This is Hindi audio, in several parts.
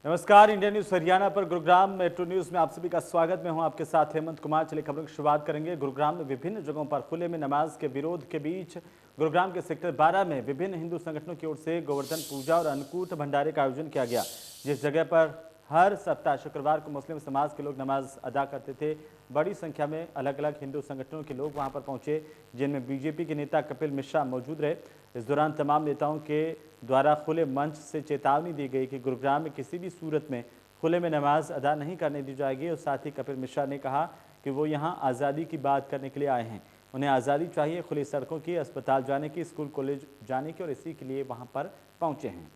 नमस्कार, इंडिया न्यूज हरियाणा पर गुरुग्राम मेट्रो न्यूज में आप सभी का स्वागत। मैं हूं आपके साथ हेमंत कुमार। चलिए खबरों की शुरुआत करेंगे। गुरुग्राम में विभिन्न जगहों पर खुले में नमाज के विरोध के बीच गुरुग्राम के सेक्टर 12 में विभिन्न हिंदू संगठनों की ओर से गोवर्धन पूजा और अन्नकूट भंडारे का आयोजन किया गया। जिस जगह पर हर सप्ताह शुक्रवार को मुस्लिम समाज के लोग नमाज अदा करते थे, बड़ी संख्या में अलग अलग हिंदू संगठनों के लोग वहां पर पहुंचे, जिनमें बीजेपी के नेता कपिल मिश्रा मौजूद रहे। इस दौरान तमाम नेताओं के द्वारा खुले मंच से चेतावनी दी गई कि गुरुग्राम में किसी भी सूरत में खुले में नमाज अदा नहीं करने दी जाएगी। और साथ ही कपिल मिश्रा ने कहा कि वो यहाँ आज़ादी की बात करने के लिए आए हैं, उन्हें आज़ादी चाहिए, खुली सड़कों की, अस्पताल जाने की, स्कूल कॉलेज जाने की, और इसी के लिए वहाँ पर पहुँचे हैं।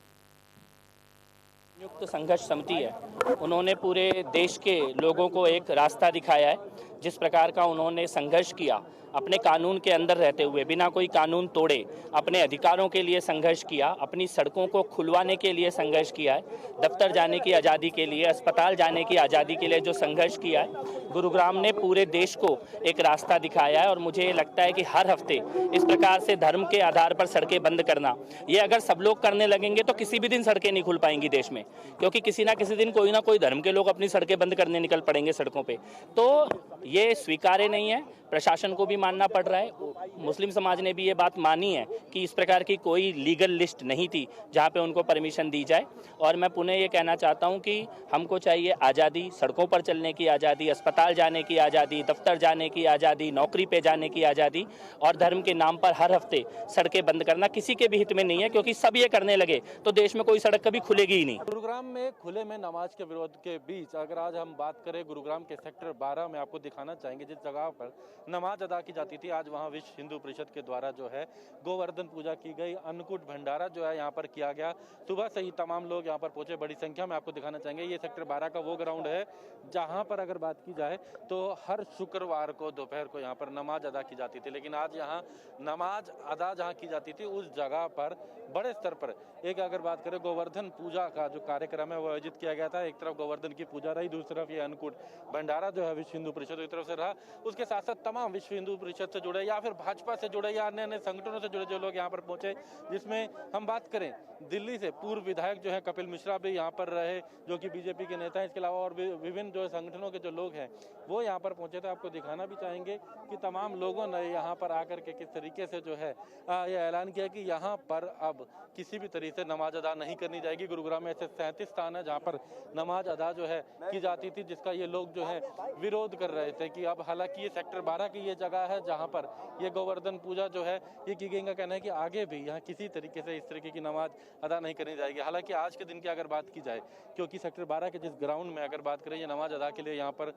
संयुक्त संघर्ष समिति है, उन्होंने पूरे देश के लोगों को एक रास्ता दिखाया है। जिस प्रकार का उन्होंने संघर्ष किया, अपने कानून के अंदर रहते हुए बिना कोई कानून तोड़े अपने अधिकारों के लिए संघर्ष किया, अपनी सड़कों को खुलवाने के लिए संघर्ष किया है, दफ्तर जाने की आज़ादी के लिए, अस्पताल जाने की आज़ादी के लिए जो संघर्ष किया है, गुरुग्राम ने पूरे देश को एक रास्ता दिखाया है। और मुझे लगता है कि हर हफ्ते इस प्रकार से धर्म के आधार पर सड़कें बंद करना, ये अगर सब लोग करने लगेंगे तो किसी भी दिन सड़कें नहीं खुल पाएंगी देश में, क्योंकि किसी ना किसी दिन कोई ना कोई धर्म के लोग अपनी सड़कें बंद करने निकल पड़ेंगे सड़कों पे। तो ये स्वीकार्य नहीं है, प्रशासन को भी मानना पड़ रहा है। मुस्लिम समाज ने भी ये बात मानी है कि इस प्रकार की कोई लीगल लिस्ट नहीं थी जहाँ पे उनको परमिशन दी जाए। और मैं पुनः ये कहना चाहता हूँ कि हमको चाहिए आज़ादी, सड़कों पर चलने की आज़ादी, अस्पताल जाने की आज़ादी, दफ्तर जाने की आज़ादी, नौकरी पे जाने की आज़ादी। और धर्म के नाम पर हर हफ्ते सड़कें बंद करना किसी के भी हित में नहीं है, क्योंकि सब ये करने लगे तो देश में कोई सड़क कभी खुलेगी ही नहीं। गुरुग्राम में खुले में नमाज के विरोध के बीच अगर आज हम बात करें गुरुग्राम के सेक्टर 12 में, आपको दिखाना चाहेंगे जिस जगह पर नमाज अदा की जाती थी, आज वहां विश्व हिंदू परिषद के द्वारा जो है गोवर्धन पूजा की गई, अन्नकूट भंडारा जो है यहाँ पर किया गया। सुबह से ही तमाम लोग यहाँ पर पहुंचे बड़ी संख्या में। आपको दिखाना चाहेंगे ये सेक्टर 12 का वो ग्राउंड है जहाँ पर अगर बात की जाए तो हर शुक्रवार को दोपहर को यहाँ पर नमाज अदा की जाती थी। लेकिन आज यहाँ नमाज अदा जहाँ की जाती थी उस जगह पर बड़े स्तर पर एक अगर बात करें गोवर्धन पूजा का जो कार्यक्रम है वो आयोजित किया गया था। एक तरफ गोवर्धन की पूजा रही, दूसरी तरफ ये अन्नकूट भंडारा जो है विश्व हिंदू परिषद की तरफ से रहा। उसके साथ साथ तमाम विश्व हिंदू परिषद से जुड़े या फिर भाजपा से जुड़े या अन्य अन्य संगठनों से जुड़े जो लोग यहाँ पर पहुंचे, जिसमें हम बात करें दिल्ली से पूर्व विधायक जो है कपिल मिश्रा भी यहाँ पर रहे, जो कि बीजेपी के नेता हैं। इसके अलावा और विभिन्न जो संगठनों के जो लोग हैं वो यहाँ पर पहुंचे थे। आपको दिखाना भी चाहेंगे कि तमाम लोगों ने यहाँ पर आकर के किस तरीके से जो है यह ऐलान किया कि यहाँ पर अब किसी भी तरीके से नमाज अदा नहीं करनी जाएगी। गुरुग्राम में ऐसे 37 स्थान है जहाँ पर नमाज अदा जो है की जाती थी, जिसका ये लोग जो है विरोध कर रहे थे कि अब हालांकि ये सेक्टर 12 की ये जगह है जहाँ पर ये गोवर्धन पूजा जो है ये की गई। का कहना है कि आगे भी यहाँ किसी तरीके से इस तरीके की नमाज अदा नहीं करनी जाएगी। हालांकि आज के दिन की अगर बात की जाए, क्योंकि सेक्टर 12 के जिस ग्राउंड में अगर बात करें ये नमाज अदा के लिए यहाँ पर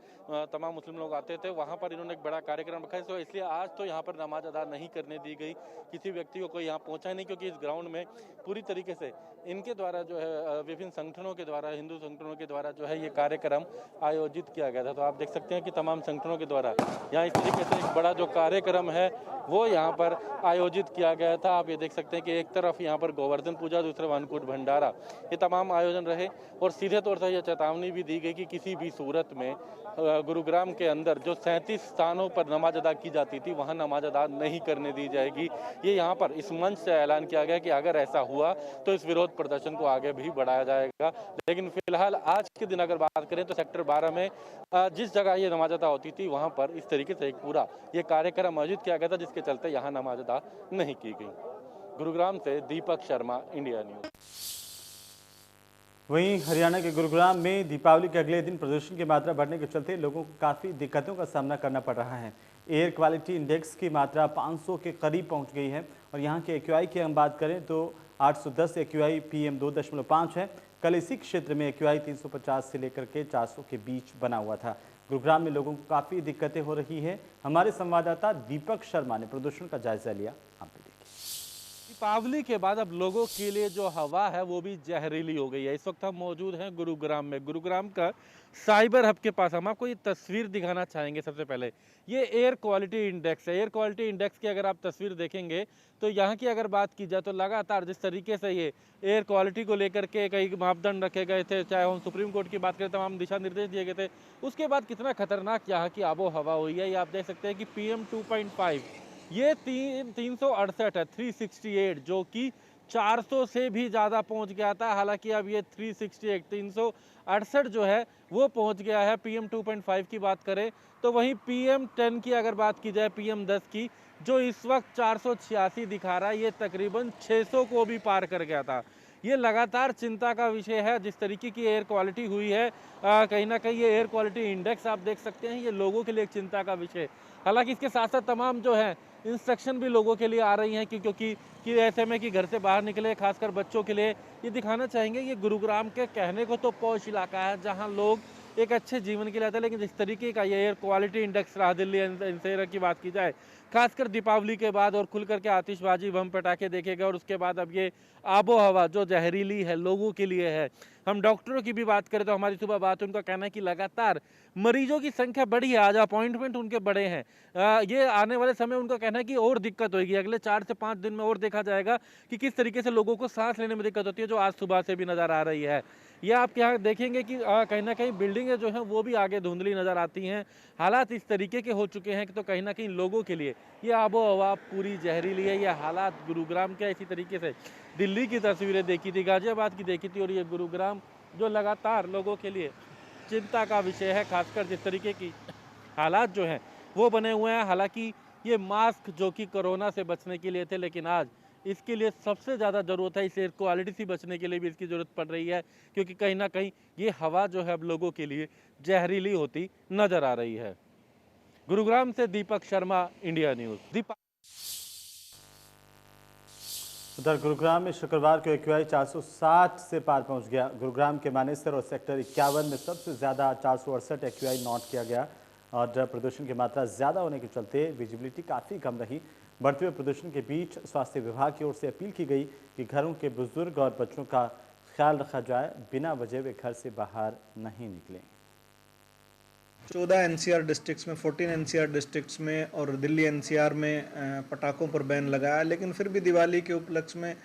तमाम मुस्लिम लोग आते थे, वहाँ पर इन्होंने एक बड़ा कार्यक्रम रखा है। तो इसलिए आज तो यहाँ पर नमाज अदा नहीं करने दी गई, किसी व्यक्ति को कोई यहाँ पहुँचा नहीं, क्योंकि इस ग्राउंड में पूरी तरीके से इनके द्वारा जो है विभिन्न संगठनों के द्वारा, हिंदू संगठनों के द्वारा जो है ये कार्यक्रम आयोजित किया गया था। तो आप देख सकते हैं कि तमाम संगठनों के द्वारा यहाँ इस तरीके से एक बड़ा जो कार्यक्रम है वो यहाँ पर आयोजित किया गया था। आप ये देख सकते हैं कि एक तरफ यहाँ पर गोवर्धन पूजा, दूसरे अन्नकूट भंडारा, ये तमाम आयोजन रहे। और सीधे तौर से यह चेतावनी भी दी गई कि किसी भी सूरत में गुरुग्राम के अंदर जो 37 स्थानों पर नमाज अदा की जाती थी वहाँ नमाज अदा नहीं करने दी जाएगी। ये यहाँ पर इस मंच से ऐलान किया गया कि अगर ऐसा हुआ तो इस विरोध प्रदर्शन को आगे भी बढ़ाया जाएगा। लेकिन फिलहाल आज के दिन अगर बात करें तो सेक्टर 12 में जिस जगह ये नमाज अदा होती थी वहाँ पर इस तरीके से एक पूरा ये कार्यक्रम आयोजित किया गया था, जिसके चलते यहाँ नमाज अदा नहीं की गई। गुरुग्राम से दीपक शर्मा, इंडिया न्यूज। वहीं हरियाणा के गुरुग्राम में दीपावली के अगले दिन प्रदूषण की मात्रा बढ़ने के चलते लोगों को काफ़ी दिक्कतों का सामना करना पड़ रहा है। एयर क्वालिटी इंडेक्स की मात्रा 500 के करीब पहुंच गई है। और यहाँ के एक्यूआई की हम बात करें तो 810 एक्यूआई PM 2.5 है। कल इसी क्षेत्र में एक्यूआई 350 से लेकर के 400 के बीच बना हुआ था। गुरुग्राम में लोगों को काफ़ी दिक्कतें हो रही है। हमारे संवाददाता दीपक शर्मा ने प्रदूषण का जायजा लिया। हम पे देखिए। दीपावली के बाद अब लोगों के लिए जो हवा है वो भी जहरीली हो गई है। इस वक्त हम मौजूद हैं गुरुग्राम में, गुरुग्राम का साइबर हब के पास। हम आपको ये तस्वीर दिखाना चाहेंगे। सबसे पहले ये एयर क्वालिटी इंडेक्स है। एयर क्वालिटी इंडेक्स की अगर आप तस्वीर देखेंगे तो यहाँ की अगर बात की जाए तो लगातार जिस तरीके से ये एयर क्वालिटी को लेकर के कई मापदंड रखे गए थे, चाहे हम सुप्रीम कोर्ट की बात करें, तमाम दिशा निर्देश दिए गए थे, उसके बाद कितना खतरनाक यहाँ की आबो हवा हुई है। ये आप देख सकते हैं कि PM 2.5 ये 368 है, 368 जो कि 400 से भी ज़्यादा पहुंच गया था। हालांकि अब ये 368 जो है वो पहुंच गया है। PM 2.5 की बात करें तो वहीं PM 10 की अगर बात की जाए, PM 10 की, जो इस वक्त 486 दिखा रहा है, ये तकरीबन 600 को भी पार कर गया था। ये लगातार चिंता का विषय है जिस तरीके की एयर क्वालिटी हुई है। कहीं ना कहीं ये एयर क्वालिटी इंडेक्स आप देख सकते हैं, ये लोगों के लिए एक चिंता का विषय। हालांकि इसके साथ साथ तमाम जो है इंस्ट्रक्शन भी लोगों के लिए आ रही हैं क्योंकि ऐसे में कि घर से बाहर निकले, खासकर बच्चों के लिए ये दिखाना चाहेंगे। ये गुरुग्राम के कहने को तो पॉश इलाका है जहां लोग एक अच्छे जीवन के लिए आते हैं, लेकिन जिस तरीके का ये एयर क्वालिटी इंडेक्स रहा दिल्ली एनसीआर की बात की जाए, खासकर दीपावली के बाद और खुल करके आतिशबाजी बम पटाखे देखे गए और उसके बाद अब ये आबो हवा जो जहरीली है लोगों के लिए है। हम डॉक्टरों की भी बात करें तो हमारी सुबह बात, उनका कहना है कि लगातार मरीजों की संख्या बढ़ी है, आज अपॉइंटमेंट उनके बड़े हैं। ये आने वाले समय उनका कहना है कि और दिक्कत होगी, अगले 4 से 5 दिन में और देखा जाएगा कि किस तरीके से लोगों को सांस लेने में दिक्कत होती है, जो आज सुबह से भी नज़र आ रही है। यह आप यहाँ देखेंगे कि कहीं ना कहीं बिल्डिंगें जो हैं वो भी आगे धुंधली नज़र आती हैं। हालात इस तरीके के हो चुके हैं कि तो कहीं ना कहीं लोगों के लिए ये आबो हवा पूरी जहरीली है। ये हालात गुरुग्राम के इसी तरीके से दिल्ली की तस्वीरें देखी थी, गाजियाबाद की देखी थी, और ये गुरुग्राम जो लगातार लोगों के लिए चिंता का विषय है, खासकर जिस तरीके की हालात जो हैं वो बने हुए हैं। हालांकि ये मास्क जो कि कोरोना से बचने के लिए थे, लेकिन आज इसके लिए सबसे ज़्यादा ज़रूरत है, इस एयर क्वालिटी से बचने के लिए भी इसकी ज़रूरत पड़ रही है, क्योंकि कहीं ना कहीं ये हवा जो है अब लोगों के लिए जहरीली होती नज़र आ रही है। गुरुग्राम से दीपक शर्मा, इंडिया न्यूज़। दीपक। उधर गुरुग्राम में शुक्रवार को AQI 460 से पार पहुंच गया। गुरुग्राम के मानेसर और सेक्टर 51 में सबसे ज़्यादा 468 AQI नोट किया गया और प्रदूषण की मात्रा ज़्यादा होने के चलते विजिबिलिटी काफ़ी कम रही। बढ़ते हुए प्रदूषण के बीच स्वास्थ्य विभाग की ओर से अपील की गई कि घरों के बुजुर्ग और बच्चों का ख्याल रखा जाए, बिना वजह वे घर से बाहर नहीं निकलें। 14 NCR डिस्ट्रिक्ट्स में, 14 NCR डिस्ट्रिक्ट्स में और दिल्ली NCR में पटाखों पर बैन लगाया, लेकिन फिर भी दिवाली के उपलक्ष्य में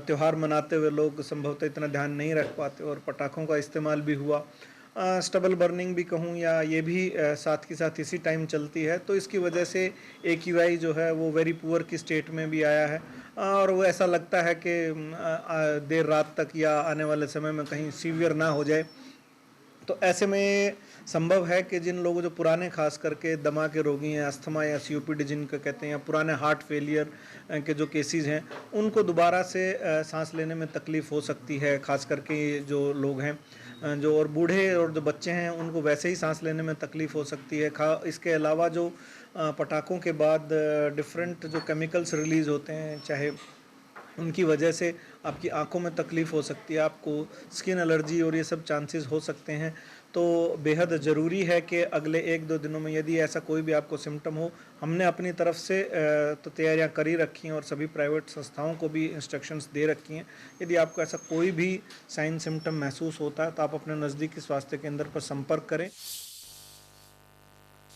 त्यौहार मनाते हुए लोग संभवतः इतना ध्यान नहीं रख पाते और पटाखों का इस्तेमाल भी हुआ। स्टबल बर्निंग भी कहूँ या ये भी साथ के साथ इसी टाइम चलती है, तो इसकी वजह से AQI जो है वो वेरी पुअर की स्टेट में भी आया है और वो ऐसा लगता है कि देर रात तक या आने वाले समय में कहीं सीवियर ना हो जाए। तो ऐसे में संभव है कि जिन लोगों जो पुराने खास करके दमा के रोगी हैं, अस्थमा या COPD जिनको कहते हैं, या पुराने हार्ट फेलियर के जो केसेस हैं, उनको दोबारा से सांस लेने में तकलीफ़ हो सकती है। खास करके जो लोग हैं जो और बूढ़े और जो बच्चे हैं उनको वैसे ही सांस लेने में तकलीफ़ हो सकती है। इसके अलावा जो पटाखों के बाद डिफरेंट जो केमिकल्स रिलीज़ होते हैं, चाहे उनकी वजह से आपकी आंखों में तकलीफ़ हो सकती है, आपको स्किन एलर्जी और ये सब चांसेस हो सकते हैं। तो बेहद ज़रूरी है कि अगले 1-2 दिनों में यदि ऐसा कोई भी आपको सिम्टम हो, हमने अपनी तरफ से तो तैयारियां करी रखी हैं और सभी प्राइवेट संस्थाओं को भी इंस्ट्रक्शंस दे रखी हैं। यदि आपको ऐसा कोई भी साइन सिम्टम महसूस होता है तो आप अपने नज़दीकी स्वास्थ्य केंद्र पर संपर्क करें।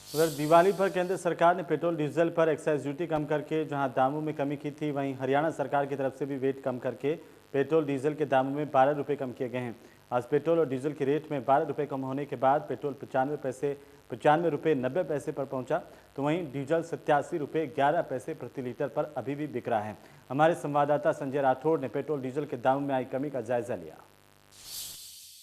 उधर दिवाली पर केंद्र सरकार ने पेट्रोल डीजल पर एक्साइज ड्यूटी कम करके जहां दामों में कमी की थी, वहीं हरियाणा सरकार की तरफ से भी वेट कम करके पेट्रोल डीजल के दामों में 12 रुपये कम किए गए हैं। आज पेट्रोल और डीजल के रेट में 12 रुपये कम होने के बाद पेट्रोल 95 रुपये 90 पैसे पर पहुंचा, तो वहीं डीजल 87 रुपये 11 पैसे प्रति लीटर पर अभी भी बिक रहा है। हमारे संवाददाता संजय राठौड़ ने पेट्रोल डीजल के दामों में आई कमी का जायजा लिया।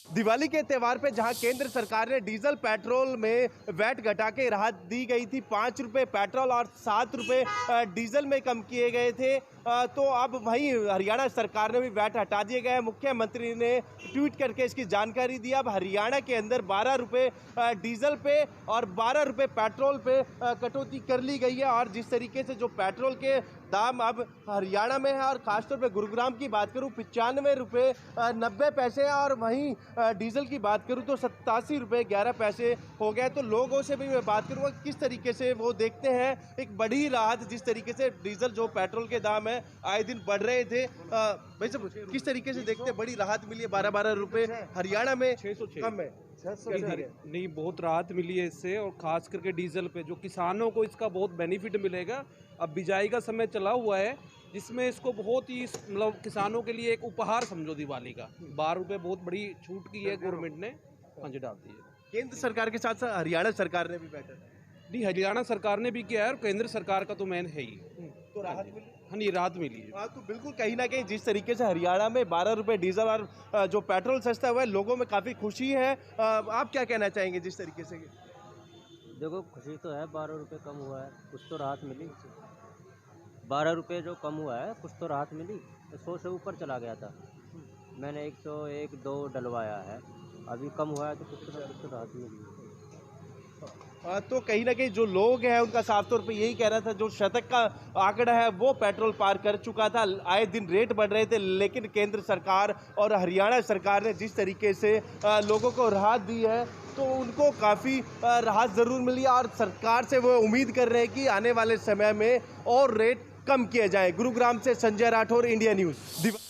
दिवाली के त्यौहार पे जहां केंद्र सरकार ने डीजल पेट्रोल में वैट घटा के राहत दी गई थी, 5 रुपये पेट्रोल और 7 रुपये डीजल में कम किए गए थे, तो अब वहीं हरियाणा सरकार ने भी वैट हटा दिए गए। मुख्यमंत्री ने ट्वीट करके इसकी जानकारी दी। अब हरियाणा के अंदर 12 रुपये डीजल पे और 12 रुपये पेट्रोल पे कटौती कर ली गई है। और जिस तरीके से जो पेट्रोल के दाम अब हरियाणा में है और खासतौर पे गुरुग्राम की बात करूं 95 रुपये 90 पैसे, और वहीं डीजल की बात करूं तो 87 रुपये 11 पैसे हो गए। तो लोगों से भी मैं बात करूंगा किस तरीके से वो देखते हैं एक बड़ी राहत, जिस तरीके से डीजल जो पेट्रोल के दाम है आए दिन बढ़ रहे थे। भाई साहब किस तरीके से देखते हैं, बड़ी राहत मिली है 12-12 रुपये हरियाणा में, 606 कम है? नहीं, बहुत राहत मिली है इससे, और खास करके डीजल पे जो किसानों को इसका बहुत बेनिफिट मिलेगा। अब बिजाई का समय चला हुआ है जिसमें इसको बहुत ही मतलब किसानों के लिए एक उपहार समझो दिवाली का। 12 रुपये बहुत बड़ी छूट की है गवर्नमेंट ने, हाँ जी, डाल दी है। केंद्र सरकार के साथ साथ हरियाणा सरकार ने भी बैठा नहीं, हरियाणा सरकार ने भी किया है और केंद्र सरकार का तो मैन है ही। तो राहत मिली? हाँ नहीं, राहत मिली है। हाँ, तो बिल्कुल कहीं ना कहीं जिस तरीके से हरियाणा में 12 रुपए डीजल और जो पेट्रोल सस्ता हुआ है, लोगों में काफ़ी खुशी है। आप क्या कहना चाहेंगे जिस तरीके से? देखो खुशी तो है, 12 रुपये कम हुआ है, कुछ तो राहत मिली। 12 रुपये जो कम हुआ है कुछ तो राहत मिली। 100 से ऊपर चला गया था, मैंने 101-2 डलवाया है, अभी कम हुआ है तो कुछ तो राहत मिली। तो कहीं ना कहीं जो लोग हैं उनका साफ तौर पे यही कह रहा था, जो शतक का आंकड़ा है वो पेट्रोल पार कर चुका था, आए दिन रेट बढ़ रहे थे, लेकिन केंद्र सरकार और हरियाणा सरकार ने जिस तरीके से लोगों को राहत दी है तो उनको काफ़ी राहत ज़रूर मिली और सरकार से वो उम्मीद कर रहे हैं कि आने वाले समय में और रेट कम किए जाए। गुरुग्राम से संजय राठौर, इंडिया न्यूज़।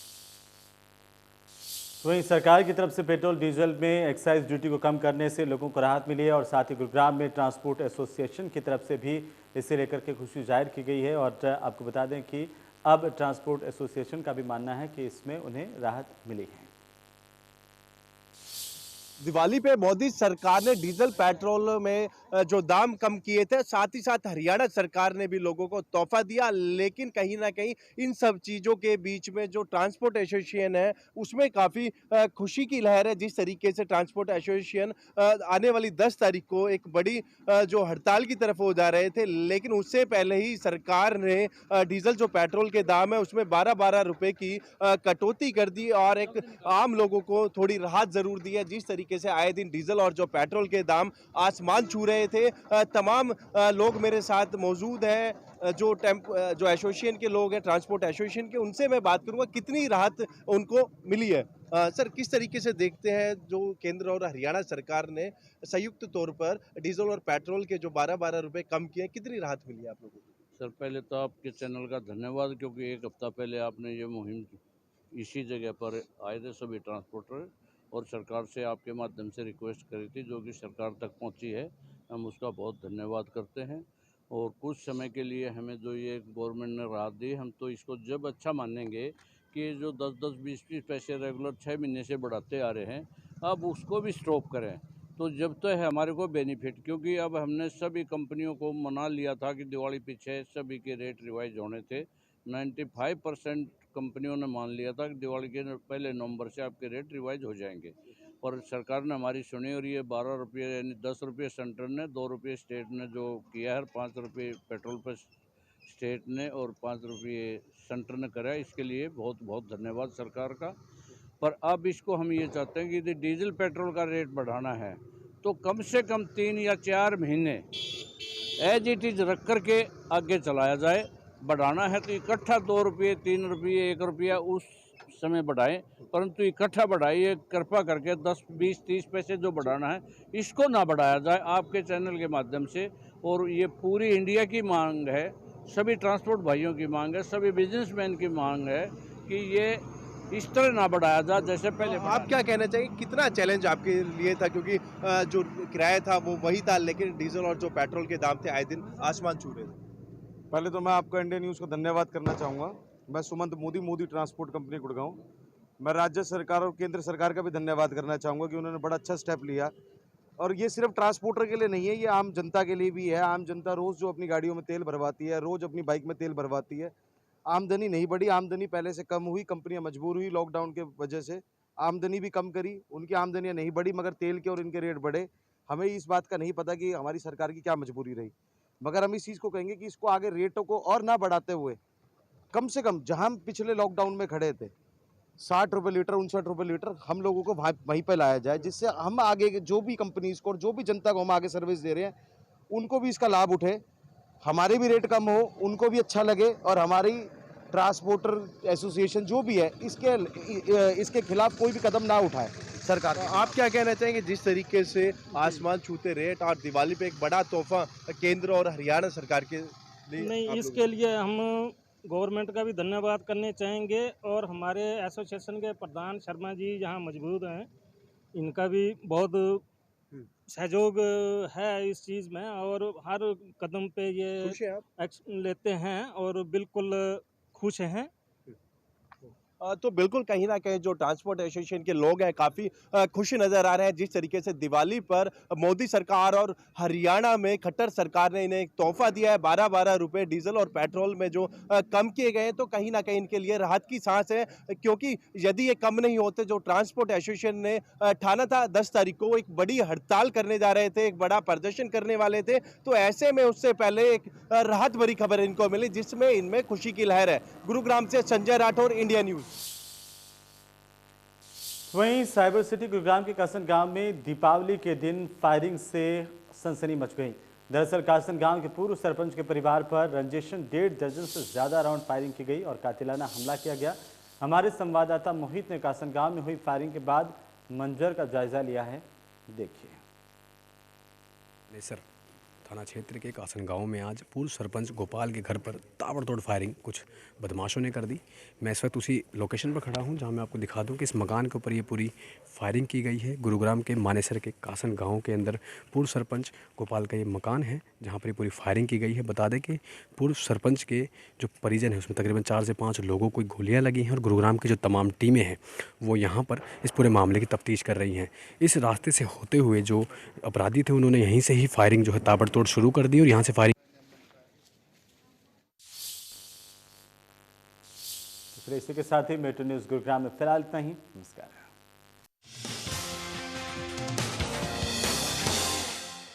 वहीं सरकार की तरफ से पेट्रोल डीजल में एक्साइज ड्यूटी को कम करने से लोगों को राहत मिली है और साथ ही गुरुग्राम में ट्रांसपोर्ट एसोसिएशन की तरफ से भी इसे लेकर के खुशी जाहिर की गई है। और आपको बता दें कि अब ट्रांसपोर्ट एसोसिएशन का भी मानना है कि इसमें उन्हें राहत मिली है। दिवाली पे मोदी सरकार ने डीजल पेट्रोल में जो दाम कम किए थे, साथ ही साथ हरियाणा सरकार ने भी लोगों को तोहफा दिया, लेकिन कहीं ना कहीं इन सब चीज़ों के बीच में जो ट्रांसपोर्ट एसोसिएशन है उसमें काफ़ी खुशी की लहर है। जिस तरीके से ट्रांसपोर्ट एसोसिएशन आने वाली 10 तारीख को एक बड़ी जो हड़ताल की तरफ हो जा रहे थे, लेकिन उससे पहले ही सरकार ने डीजल जो पेट्रोल के दाम है उसमें 12-12 रुपए की कटौती कर दी और एक आम लोगों को थोड़ी राहत ज़रूर दी है। जिस तरीके से आए दिन डीजल और जो पेट्रोल के दाम आसमान छू रहे थे, तमाम लोग मेरे साथ मौजूद हैं जो एसोसिएशन के लोग हैं, ट्रांसपोर्ट एसोसिएशन के, उनसे मैं बात करूंगा कितनी राहत उनको मिली है। सर, किस तरीके से देखते हैं जो केंद्र और हरियाणा सरकार ने संयुक्त तौर पर डीजल और पेट्रोल के जो 12-12 रुपए कम किए, कितनी राहत मिली है आप लोगों को? सर, पहले तो आपके चैनल का धन्यवाद, क्योंकि एक हफ्ता पहले आपने ये मुहिम इसी जगह पर आए थे सभी ट्रांसपोर्टर और सरकार से आपके माध्यम से रिक्वेस्ट करी थी, जो कि सरकार तक पहुंची है। हम उसका बहुत धन्यवाद करते हैं और कुछ समय के लिए हमें जो ये गवर्नमेंट ने राहत दी, हम तो इसको जब अच्छा मानेंगे कि जो 10-10, 20-20 पैसे रेगुलर 6 महीने से बढ़ाते आ रहे हैं, अब उसको भी स्टॉप करें तो जब तो है हमारे को बेनिफिट। क्योंकि अब हमने सभी कंपनियों को मना लिया था कि दिवाली पीछे सभी के रेट रिवाइज होने थे। 95% कंपनियों ने मान लिया था कि दिवाली के पहले नवंबर से आपके रेट रिवाइज हो जाएंगे, और सरकार ने हमारी सुनी और ये 12 रुपये यानी 10 रुपये सेंटर ने, 2 रुपये स्टेट ने जो किया है, 5 रुपये पेट्रोल पर स्टेट ने और 5 रुपये सेंटर ने करा, इसके लिए बहुत बहुत धन्यवाद सरकार का। पर अब इसको हम ये चाहते हैं कि यदि डीजल पेट्रोल का रेट बढ़ाना है तो कम से कम 3 या 4 महीने एज इट इज़ रख कर के आगे चलाया जाए। बढ़ाना है तो इकट्ठा 2 रुपये, 3 रुपये, 1 रुपया उस समय बढ़ाएं, परंतु इकट्ठा बढ़ाइए कृपा करके। 10, 20, 30 पैसे जो बढ़ाना है इसको ना बढ़ाया जाए आपके चैनल के माध्यम से। और ये पूरी इंडिया की मांग है, सभी ट्रांसपोर्ट भाइयों की मांग है, सभी बिजनेसमैन की मांग है कि ये इस तरह ना बढ़ाया जाए जैसे पहले। आप क्या कहना चाहिए, कितना चैलेंज आपके लिए था? क्योंकि जो किराया था वो वही था, लेकिन डीजल और जो पेट्रोल के दाम थे आए दिन आसमान छू रहे थे। पहले तो मैं आपका इंडिया न्यूज़ को धन्यवाद करना चाहूँगा। मैं सुमंत मोदी ट्रांसपोर्ट कंपनी गुड़गांव। मैं राज्य सरकार और केंद्र सरकार का भी धन्यवाद करना चाहूँगा कि उन्होंने बड़ा अच्छा स्टेप लिया। और ये सिर्फ ट्रांसपोर्टर के लिए नहीं है, ये आम जनता के लिए भी है। आम जनता रोज़ जो अपनी गाड़ियों में तेल भरवाती है, रोज़ अपनी बाइक में तेल भरवाती है। आमदनी नहीं बढ़ी, आमदनी पहले से कम हुई। कंपनियां मजबूर हुई लॉकडाउन के वजह से, आमदनी भी कम करी, उनकी आमदनियां नहीं बढ़ी, मगर तेल के और इनके रेट बढ़े। हमें इस बात का नहीं पता कि हमारी सरकार की क्या मजबूरी रही, मगर हम इस चीज़ को कहेंगे कि इसको आगे रेटों को और ना बढ़ाते हुए कम से कम जहां हम पिछले लॉकडाउन में खड़े थे 60 रुपये लीटर, 59 रुपये लीटर, हम लोगों को वहीं पर लाया जाए, जिससे हम आगे जो भी कंपनीज को और जो भी जनता को हम आगे सर्विस दे रहे हैं उनको भी इसका लाभ उठे, हमारे भी रेट कम हो, उनको भी अच्छा लगे, और हमारी ट्रांसपोर्टर एसोसिएशन जो भी है इसके खिलाफ कोई भी कदम ना उठाए सरकार। आप क्या कहना चाहेंगे, जिस तरीके से आसमान छूते रेट और दिवाली पे एक बड़ा तोहफा केंद्र और हरियाणा सरकार के लिए? नहीं, इसके लिए हम गवर्नमेंट का भी धन्यवाद करने चाहेंगे और हमारे एसोसिएशन के प्रधान शर्मा जी यहाँ मौजूद हैं, इनका भी बहुत सहयोग है इस चीज़ में, और हर कदम पे ये खुश हैं आप? लेते हैं और बिल्कुल खुश हैं। तो बिल्कुल कहीं ना कहीं जो ट्रांसपोर्ट एसोसिएशन के लोग हैं काफ़ी खुश नज़र आ रहे हैं जिस तरीके से दिवाली पर मोदी सरकार और हरियाणा में खट्टर सरकार ने इन्हें एक तोहफा दिया है। 12-12 रुपए डीजल और पेट्रोल में जो कम किए गए हैं, तो कहीं ना कहीं इनके लिए राहत की सांस है, क्योंकि यदि ये कम नहीं होते, जो ट्रांसपोर्ट एसोसिएशन ने ठाना था 10 तारीख को एक बड़ी हड़ताल करने जा रहे थे, एक बड़ा प्रदर्शन करने वाले थे, तो ऐसे में उससे पहले एक राहत भरी खबर इनको मिली जिसमें इनमें खुशी की लहर है। गुरुग्राम से संजय राठौर, इंडिया न्यूज। वहीं साइबर सिटी गुरुग्राम के कासन गांव में दीपावली के दिन फायरिंग से सनसनी मच गई। दरअसल कासन गांव के पूर्व सरपंच के परिवार पर रंजिशन 1.5 दर्जन से ज्यादा राउंड फायरिंग की गई और कातिलाना हमला किया गया। हमारे संवाददाता मोहित ने कासन गांव में हुई फायरिंग के बाद मंजर का जायजा लिया है, देखिए। सर, थाना क्षेत्र के कासन गांव में आज पूर्व सरपंच गोपाल के घर पर ताबड़तोड़ फायरिंग कुछ बदमाशों ने कर दी। मैं इस वक्त उसी लोकेशन पर खड़ा हूं जहां मैं आपको दिखा दूं कि इस मकान के ऊपर ये पूरी फायरिंग की गई है। गुरुग्राम के मानेसर के कासन गांव के अंदर पूर्व सरपंच गोपाल का ये मकान है जहां पर ये पूरी फायरिंग की गई है। बता दें कि पूर्व सरपंच के जो परिजन हैं उसमें तकरीबन 4 से 5 लोगों को गोलियाँ लगी हैं और गुरुग्राम की जो तमाम टीमें हैं वो यहाँ पर इस पूरे मामले की तफ्तीश कर रही हैं। इस रास्ते से होते हुए जो अपराधी थे उन्होंने यहीं से ही फायरिंग जो है ताबड़तोड़ शुरू कर दी और यहाँ से फायरिंग। इसी के साथ ही मेट्रो न्यूज़ गुरुग्राम में फिलहाल इतना ही। नमस्कार।